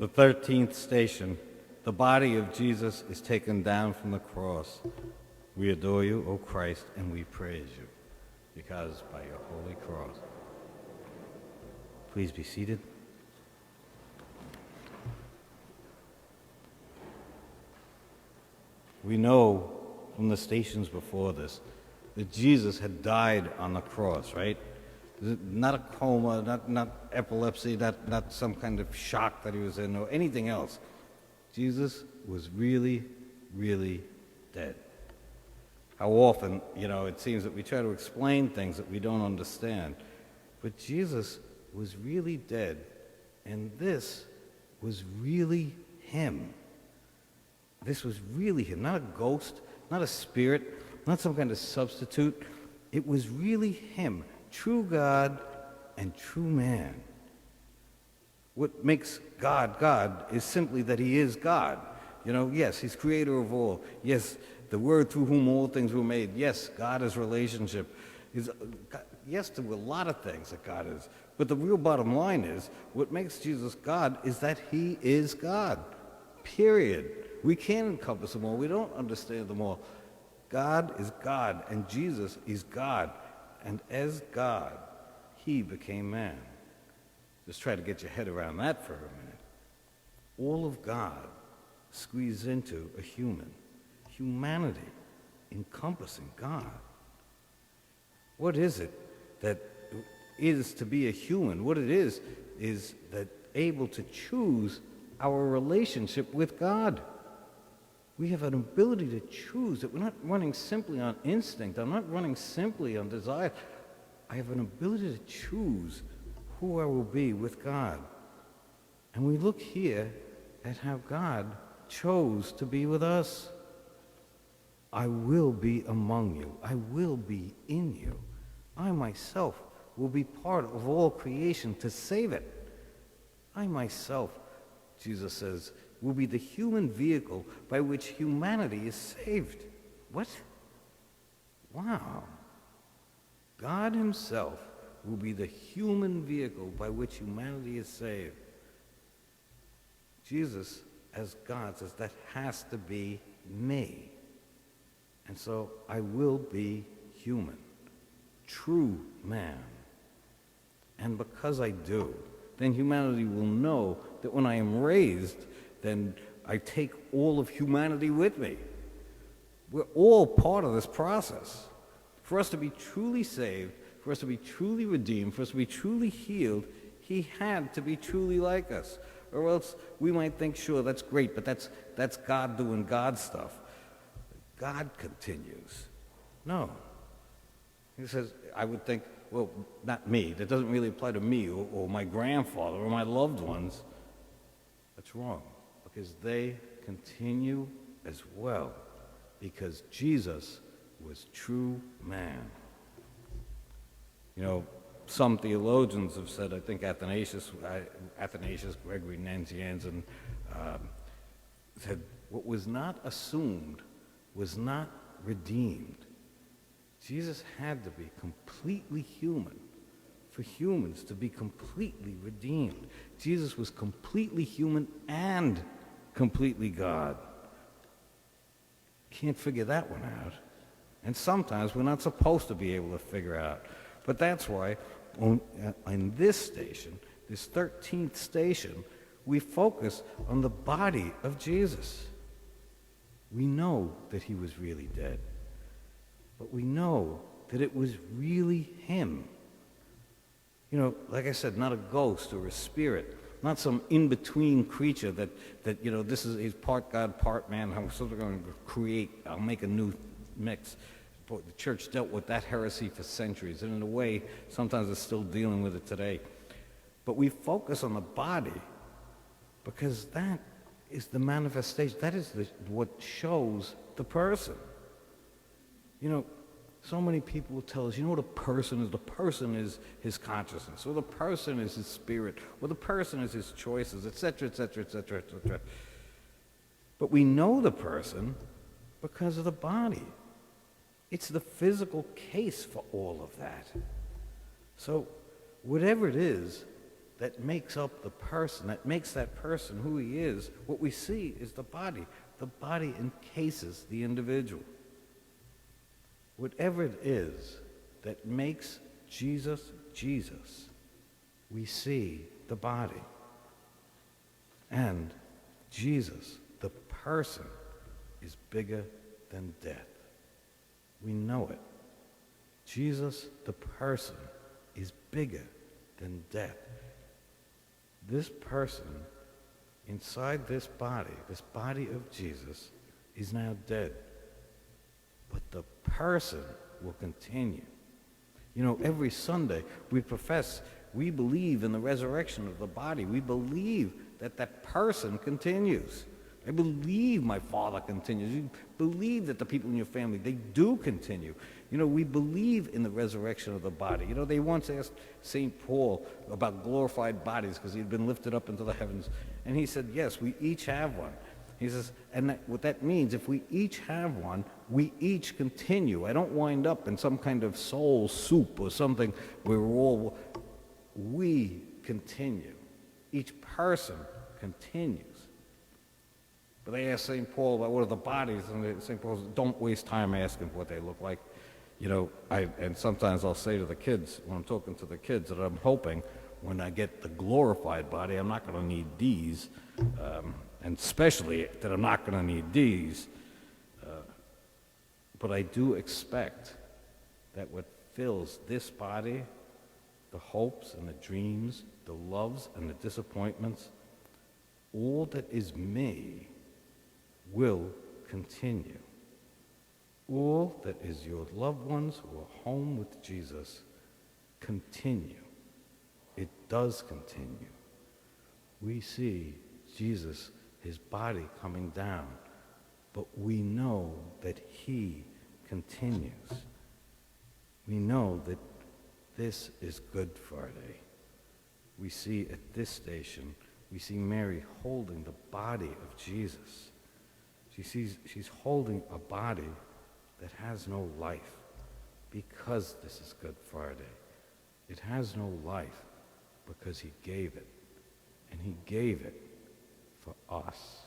The 13th Station. The body of Jesus is taken down from the cross. We adore you, O Christ, and we praise you, because by your holy cross. Please be seated. We know from the stations before this that Jesus had died on the cross, right? Not a coma, not epilepsy, not some kind of shock that he was in, or anything else. Jesus was really, really dead. How often, it seems that we try to explain things that we don't understand. But Jesus was really dead, and this was really him. This was really him, not a ghost, not a spirit, not some kind of substitute. It was really him, true God and true man. What makes God God is simply that he is God. Yes, he's creator of all. Yes, the word through whom all things were made. Yes, God is relationship. Yes to a lot of things that God is. But the real bottom line is, what makes Jesus God is that he is God. Period. We can't encompass them all. We don't understand them all. God is God, and Jesus is God. And as God, he became man. Just try to get your head around that for a minute. All of God squeezed into a human. Humanity encompassing God. What is it that is to be a human? What it is that able to choose our relationship with God. We have an ability to choose, that we're not running simply on instinct. I'm not running simply on desire. I have an ability to choose who I will be with God. And we look here at how God chose to be with us. I will be among you. I will be in you. I myself will be part of all creation to save it. I myself, Jesus says, will be the human vehicle by which humanity is saved. What? Wow. God himself will be the human vehicle by which humanity is saved. Jesus, as God, says that has to be me. And so I will be human, true man. And because I do, then humanity will know that when I am raised, then I take all of humanity with me. We're all part of this process. For us to be truly saved, for us to be truly redeemed, for us to be truly healed, he had to be truly like us. Or else we might think, sure, that's great, but that's God doing God stuff. God continues. No. He says, I would think, well, not me. That doesn't really apply to me or my grandfather or my loved ones. That's wrong, because they continue as well, because Jesus was true man. Some theologians have said, I think Athanasius, Gregory Nazianzen, said, what was not assumed was not redeemed. Jesus had to be completely human for humans to be completely redeemed. Jesus was completely human and completely God. Can't figure that one out. And sometimes we're not supposed to be able to figure out. But that's why on this station, this 13th station, we focus on the body of Jesus. We know that he was really dead. But we know that it was really him. Like I said, not a ghost or a spirit, not some in-between creature that he's part God, part man. I'm sort of going to I'll make a new mix. The church dealt with that heresy for centuries, and in a way, sometimes it's still dealing with it today. But we focus on the body because that is the manifestation. That is what shows the person. So many people will tell us, what a person is? The person is his consciousness, or the person is his spirit, or the person is his choices, etc., etc., etc., etc. But we know the person because of the body. It's the physical case for all of that. So whatever it is that makes up the person, that makes that person who he is. What we see is the body. The body encases the individual. Whatever it is that makes Jesus, Jesus, we see the body. And Jesus, the person, is bigger than death. We know it. Jesus, the person, is bigger than death. This person inside this body of Jesus, is now dead. But the person will continue. You know, every Sunday we profess, we believe in the resurrection of the body. We believe that that person continues. I believe my Father continues. You believe that the people in your family, they do continue. You know, we believe in the resurrection of the body. You know, they once asked St. Paul about glorified bodies because he'd been lifted up into the heavens. And he said, yes, we each have one. He says, and what that means, if we each have one, we each continue. I don't wind up in some kind of soul soup or something where we continue. Each person continues. But they asked St. Paul about what are the bodies, and St. Paul says, don't waste time asking what they look like. You know, and sometimes I'll say to the kids, when I'm talking to the kids, that I'm hoping when I get the glorified body, I'm not going to need these, and especially that I'm not going to need these. But I do expect that what fills this body, the hopes and the dreams, the loves and the disappointments, all that is me will continue. All that is your loved ones who are home with Jesus continue. It does continue. We see Jesus, his body coming down, but we know that he continues. We know that this is Good Friday. We see at this station, we see Mary holding the body of Jesus. She's holding a body that has no life because this is Good Friday. It has no life because he gave it, and he gave it for us.